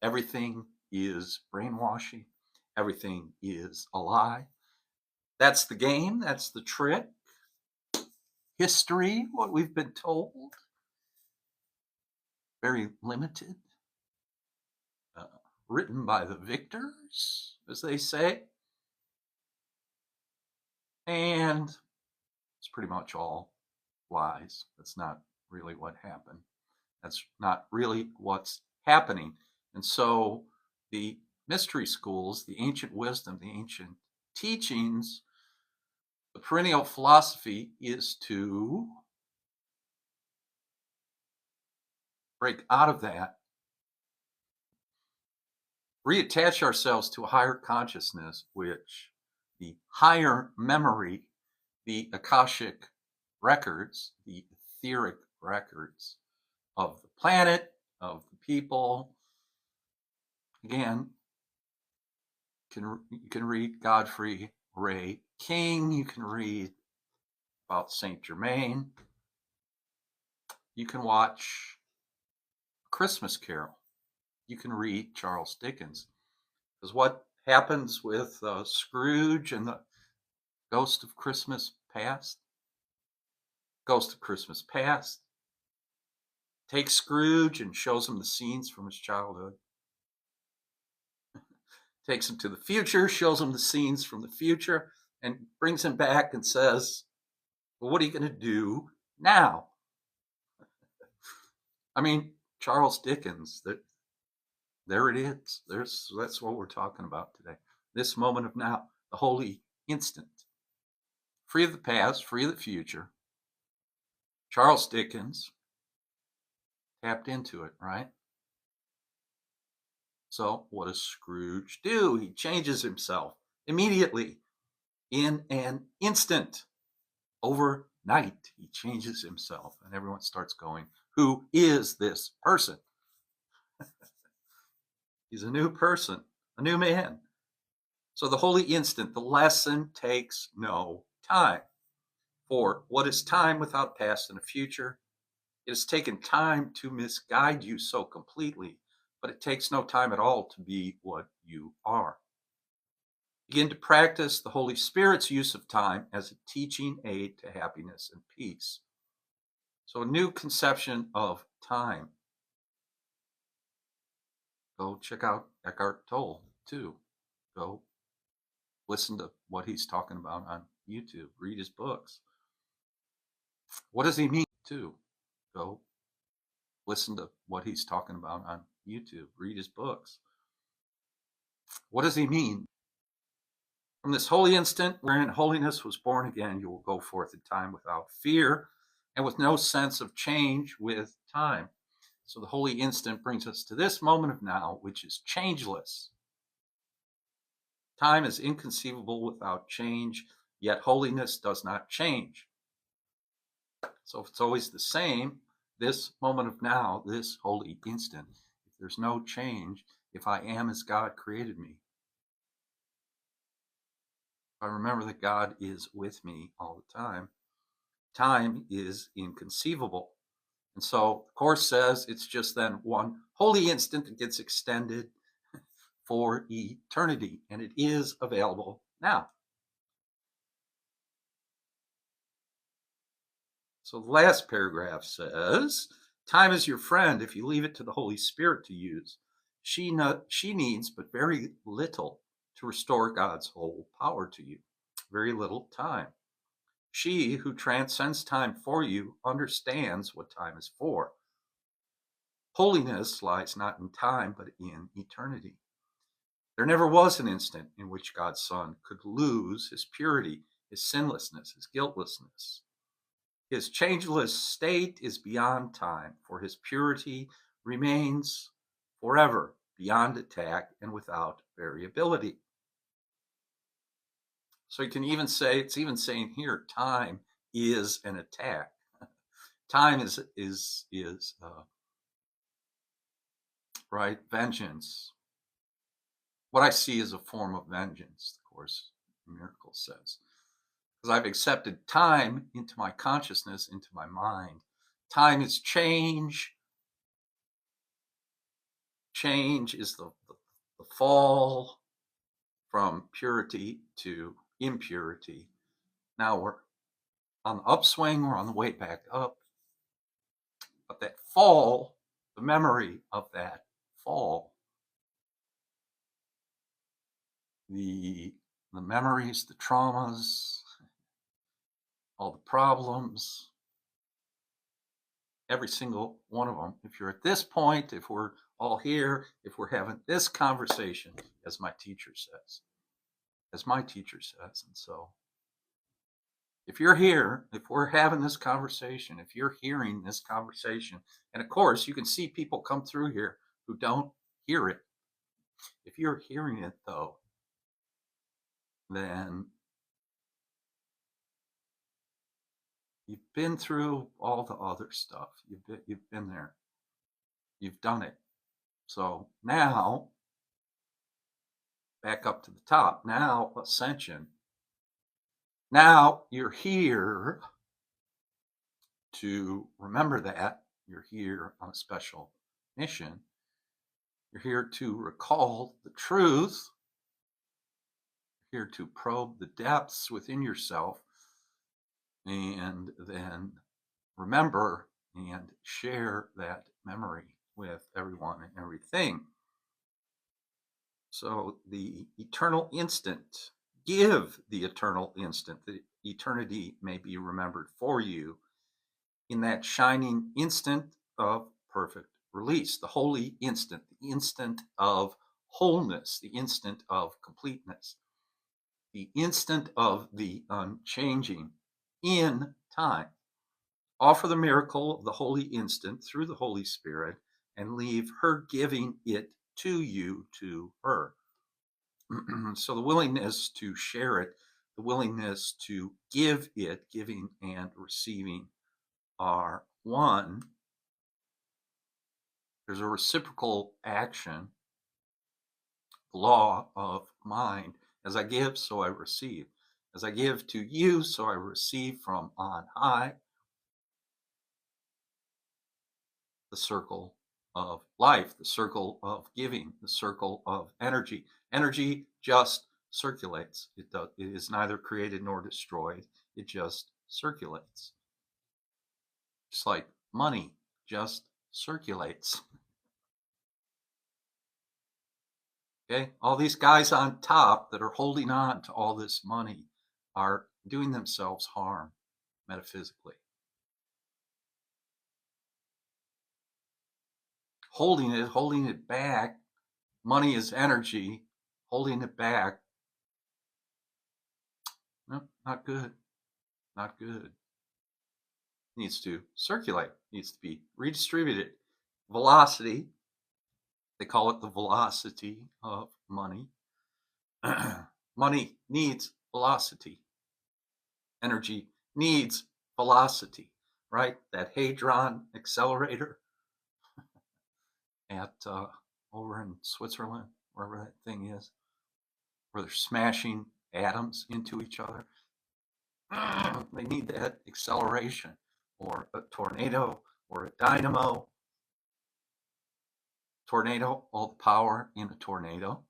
Everything is brainwashing. Everything is a lie. That's the game. That's the trick. History, what we've been told, very limited. Written by the victors, as they say. And it's pretty much all lies. That's not really what happened. That's not really what's happening. And so the mystery schools, the ancient wisdom, the ancient teachings, the perennial philosophy is to break out of that, reattach ourselves to a higher consciousness, which the higher memory, the Akashic records, the etheric records of the planet, of the people. Again, you can read Godfrey Ray King. You can read about Saint Germain. You can watch Christmas Carol. You can read Charles Dickens. Because what happens with Scrooge and the Ghost of Christmas Past? Ghost of Christmas Past takes Scrooge and shows him the scenes from his childhood. Takes him to the future, shows him the scenes from the future, and brings him back and says, well, what are you going to do now? I mean, Charles Dickens, there it is. That's what we're talking about today. This moment of now, the holy instant. free of the past, free of the future. Charles Dickens tapped into it, right? So what does Scrooge do? He changes himself immediately, in an instant. Overnight, he changes himself, and everyone starts going, who is this person? He's a new person, a new man. So the holy instant, the lesson takes no time. For what is time without past and a future? It has taken time to misguide you so completely, but it takes no time at all to be what you are. Begin to practice the Holy Spirit's use of time as a teaching aid to happiness and peace. So a new conception of time. Go check out Eckhart Tolle too. Go listen to what he's talking about on YouTube. Read his books. What does he mean too? Go listen to what he's talking about on YouTube. Read his books. What does he mean? From this holy instant wherein holiness was born again, you will go forth in time without fear and with no sense of change with time. So the holy instant brings us to this moment of now, which is changeless. Time is inconceivable without change, yet holiness does not change. So if it's always the same, this moment of now, this holy instant, if there's no change, if I am as God created me, if I remember that God is with me all the time, time is inconceivable. And so the Course says it's just then one holy instant that gets extended for eternity, and it is available now. So the last paragraph says, time is your friend if you leave it to the Holy Spirit to use. She needs but very little to restore God's whole power to you. Very little time. She who transcends time for you understands what time is for. Holiness lies not in time, but in eternity. There never was an instant in which God's Son could lose his purity, his sinlessness, his guiltlessness. His changeless state is beyond time, for his purity remains forever, beyond attack and without variability. So you can even say, it's even saying here, time is an attack. Time is right, vengeance. What I see is a form of vengeance, the Course in Miracles says. Because I've accepted time into my consciousness, into my mind. Time is change. Change is the fall from purity to impurity. Now we're on the upswing, we're on the way back up. But that fall, the memory of that fall, the memories, the traumas, all the problems, every single one of them. If you're at this point, if we're all here, if we're having this conversation, as my teacher says, and so if you're here, if we're having this conversation, if you're hearing this conversation, and of course you can see people come through here who don't hear it. If you're hearing it though, then you've been through all the other stuff. You've been there. You've done it. So now, back up to the top. Now, ascension. Now you're here to remember that. You're here on a special mission. You're here to recall the truth. You're here to probe the depths within yourself and then remember and share that memory with everyone and everything. So the eternal instant, give the eternal instant, that eternity may be remembered for you in that shining instant of perfect release, the holy instant, the instant of wholeness, the instant of completeness, the instant of the unchanging in time. Offer the miracle of the holy instant through the Holy Spirit and leave her giving it to you to her. So the willingness to share it, the willingness to give it, giving and receiving are one. There's a reciprocal action, law of mind. As I give, so I receive. As I give to you, so I receive from on high. The circle of life, the circle of giving, the circle of energy. Energy just circulates. It is neither created nor destroyed. It just circulates. Just like money just circulates. Okay, all these guys on top that are holding on to all this money are doing themselves harm metaphysically. Holding it back. Money is energy. Holding it back. No, not good. Not good. It needs to circulate. It needs to be redistributed. Velocity. They call it the velocity of money. Money needs velocity. Energy needs velocity, right? That Hadron accelerator at over in Switzerland, wherever that thing is, where they're smashing atoms into each other. They need that acceleration, or a tornado, or a dynamo. Tornado, all the power in a tornado.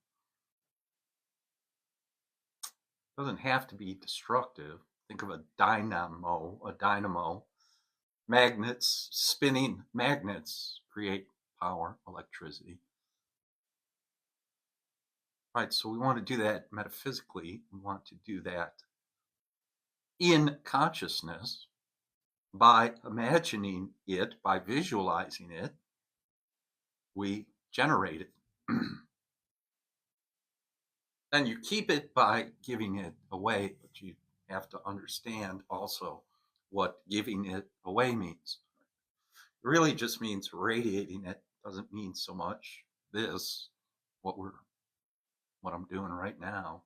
It doesn't have to be destructive. Think of a dynamo. Magnets, spinning magnets create power, electricity. Right, so we want to do that metaphysically. We want to do that in consciousness by imagining it, by visualizing it. We generate it. Then you keep it by giving it away, but you have to understand also what giving it away means. It really just means radiating it. Doesn't mean so much this, what I'm doing right now.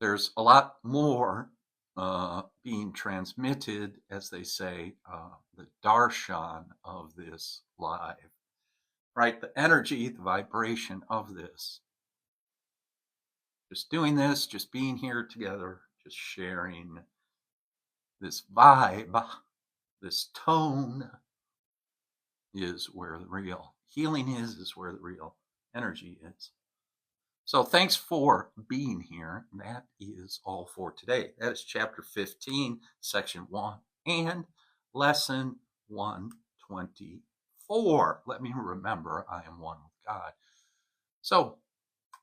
There's a lot more being transmitted, as they say, the darshan of this live, right? The energy, the vibration of this. Just doing this, just being here together, just sharing this vibe, this tone is where the real healing is where the real energy is. So thanks for being here. That is all for today. That is chapter 15, section 1, and lesson 124. Let me remember I am one with God. So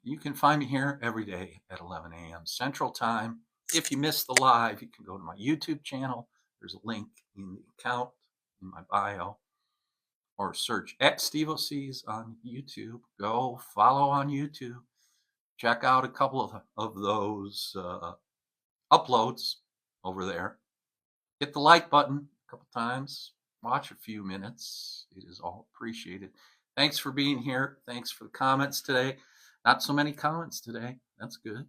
you can find me here every day at 11 a.m. Central Time. If you missed the live, you can go to my YouTube channel. There's a link in the account in my bio, or search at Steve O'C's on YouTube. Go follow on YouTube. Check out a couple of those uploads over there. Hit the like button a couple times. Watch a few minutes. It is all appreciated. Thanks for being here. Thanks for the comments today. Not so many comments today. That's good.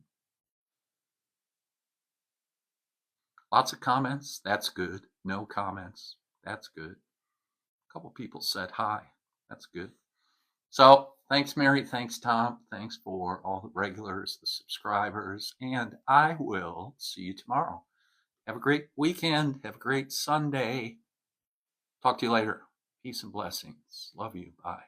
Lots of comments. That's good. No comments. That's good. A couple people said hi. That's good. So thanks, Mary. Thanks, Tom. Thanks for all the regulars, the subscribers, and I will see you tomorrow. Have a great weekend. Have a great Sunday. Talk to you later. Peace and blessings. Love you. Bye.